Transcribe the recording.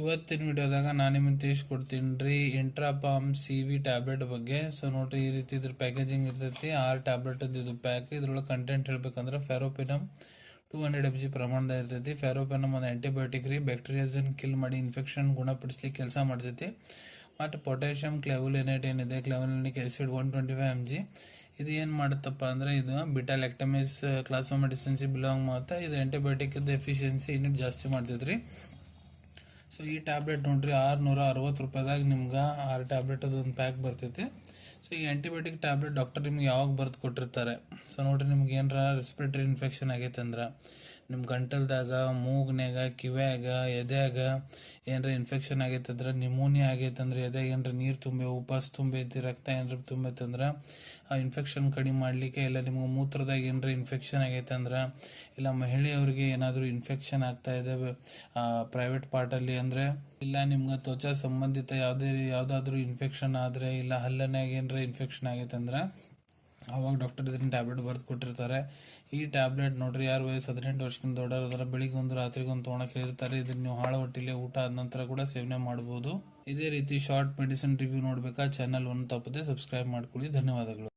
ಇವತ್ತಿನ ವಿಡಿಯೋದಾಗ ನಾನು ನಿಮಗೆ ತಿಳಿಸ್ಕೊಡ್ತೀನಿ ರೀ ಇಂಟ್ರಾಪಾಮ್ CV ಟ್ಯಾಬ್ಲೆಟ್ ಬಗ್ಗೆ. ಸೊ ನೋಡ್ರಿ, ಈ ರೀತಿ ಇದ್ರ ಪ್ಯಾಕೇಜಿಂಗ್ ಇರ್ತೈತಿ. 6 ಟ್ಯಾಬ್ಲೆಟ್ ಇದು ಪ್ಯಾಕ್. ಇದ್ರೊಳಗೆ ಕಂಟೆಂಟ್ ಹೇಳ್ಬೇಕಂದ್ರೆ ಫೆರೋಪಿನಮ್ 200 mg ಪ್ರಮಾಣದ ಇರ್ತೈತಿ. ಫೆರೋಪಿನಮ್ ಒಂದು ಆಂಟಿಬಯೋಟಿಕ್ ರೀ, ಬ್ಯಾಕ್ಟೀರಿಯಾಸನ್ ಕಿಲ್ ಮಾಡಿ ಇನ್ಫೆಕ್ಷನ್ ಗುಣಪಡಿಸ್ಲಿಕ್ಕೆ ಕೆಲಸ ಮಾಡ್ತೈತಿ. ಮತ್ತು ಪೊಟ್ಯಾಷಿಯಂ ಕ್ಲಾವುಲಿನೇಟ್ ಏನಿದೆ, ಕ್ಲಾವುಲಿನಿಕ್ ಆಸಿಡ್ 125 mg. ಇದು ಏನು ಮಾಡುತ್ತಪ್ಪ ಅಂದರೆ ಇದು ಬಿಟಾ ಲ್ಯಾಕ್ಟಮೇಸ್ ಕ್ಲಾಸ್ ಆಫ್ ಮೆಡಿಸಿನ್ಸಿ ಬಿಲಾಂಗ್ ಮಾಡುತ್ತೆ. ಇದು ಆಂಟಿಬಯೋಟಿಕ್ ಎಫಿಷಿಯನ್ಸಿ ಯೂನಿಟ್ ಜಾಸ್ತಿ ಮಾಡ್ತೈತೆ ರೀ. ಸೊ ಈ ಟ್ಯಾಬ್ಲೆಟ್ ನೋಡ್ರಿ 660 ರೂಪಾಯಿದಾಗ ನಿಮ್ಗೆ 6 ಟ್ಯಾಬ್ಲೆಟ್ ಅದೊಂದು ಪ್ಯಾಕ್ ಬರ್ತೈತಿ. ಸೊ ಈ ಆಂಟಿಬಯೋಟಿಕ್ ಟ್ಯಾಬ್ಲೆಟ್ ಡಾಕ್ಟರ್ ನಿಮ್ಗೆ ಯಾವಾಗ ಬರೆದು ಕೊಟ್ಟಿರ್ತಾರೆ. ಸೊ ನೋಡ್ರಿ, ನಿಮ್ಗೆ ಏನಾರ ರೆಸ್ಪಿರೇಟರಿ ಇನ್ಫೆಕ್ಷನ್ ಆಗೈತೆ ಅಂದ್ರೆ, ನಿಮ್ಮ ಗಂಟಲ್ದಾಗ, ಮೂಗ್ನ್ಯಾಗ, ಕಿವ್ಯಾಗ, ಎದ್ಯಾಗ ಏನಾರ ಇನ್ಫೆಕ್ಷನ್ ಆಗೈತೆ ಅಂದ್ರೆ, ನಿಮೋನಿಯಾ ಆಗೈತೆ ಅಂದ್ರೆ, ಎದ್ಯಾಗ ಏನಾರ ನೀರು ತುಂಬಿ ಉಪಾಸ ತುಂಬೈತಿ, ರಕ್ತ ಏನಾರ ತುಂಬೈತೆ ಅಂದ್ರೆ ಆ ಇನ್ಫೆಕ್ಷನ್ ಕಡಿಮೆ ಮಾಡಲಿಕ್ಕೆ, ಇಲ್ಲ ನಿಮ್ಗೆ ಮೂತ್ರದಾಗ ಏನಾರ ಇನ್ಫೆಕ್ಷನ್ ಆಗೈತೆ ಅಂದ್ರೆ, ಇಲ್ಲ ಮಹಿಳೆಯವ್ರಿಗೆ ಏನಾದರೂ ಇನ್ಫೆಕ್ಷನ್ ಆಗ್ತಾ ಇದೆ ಪ್ರೈವೇಟ್ ಪಾರ್ಟಲ್ಲಿ ಅಂದರೆ, ಇಲ್ಲ ನಿಮ್ಗೆ ತ್ವಚಾ ಸಂಬಂಧಿತ ಯಾವುದಾದ್ರೂ ಇನ್ಫೆಕ್ಷನ್ ಆದರೆ, ಇಲ್ಲ ಹಲ್ಲನ್ಯಾಗ ಏನಾರ ಇನ್ಫೆಕ್ಷನ್ ಆಗೈತೆ ಅಂದ್ರೆ ಅವಾಗ ಡಾಕ್ಟರ್ ಇದನ್ನ ಟ್ಯಾಬ್ಲೆಟ್ ಬರೆದು ಕೊಟ್ಟಿರ್ತಾರೆ. ಈ ಟ್ಯಾಬ್ಲೆಟ್ ನೋಡ್ರಿ, ಯಾರು ವಯಸ್ಸು 18 ವರ್ಷಕ್ಕಿಂತ ದೊಡ್ಡವರ ಬೆಳಿಗ್ಗೆ ಒಂದು ರಾತ್ರಿಗೆ ಒಂದು ತೊಗೊಳಕ್ಕೆ ಹೇಳಿರ್ತಾರೆ. ಇದನ್ನ ನೀವು ಹಾಳ ಹೊಟ್ಟಿಲೆ ಊಟ ಆದ ನಂತರ ಕೂಡ ಸೇವನೆ ಮಾಡ್ಬೋದು. ಇದೇ ರೀತಿ ಶಾರ್ಟ್ ಮೆಡಿಸಿನ್ ರಿವ್ಯೂ ನೋಡ್ಬೇಕಾ ಚಾನಲ್ ಒಂದು ತಪ್ಪದೆ ಸಬ್ಸ್ಕ್ರೈಬ್ ಮಾಡ್ಕೊಳ್ಳಿ. ಧನ್ಯವಾದಗಳು.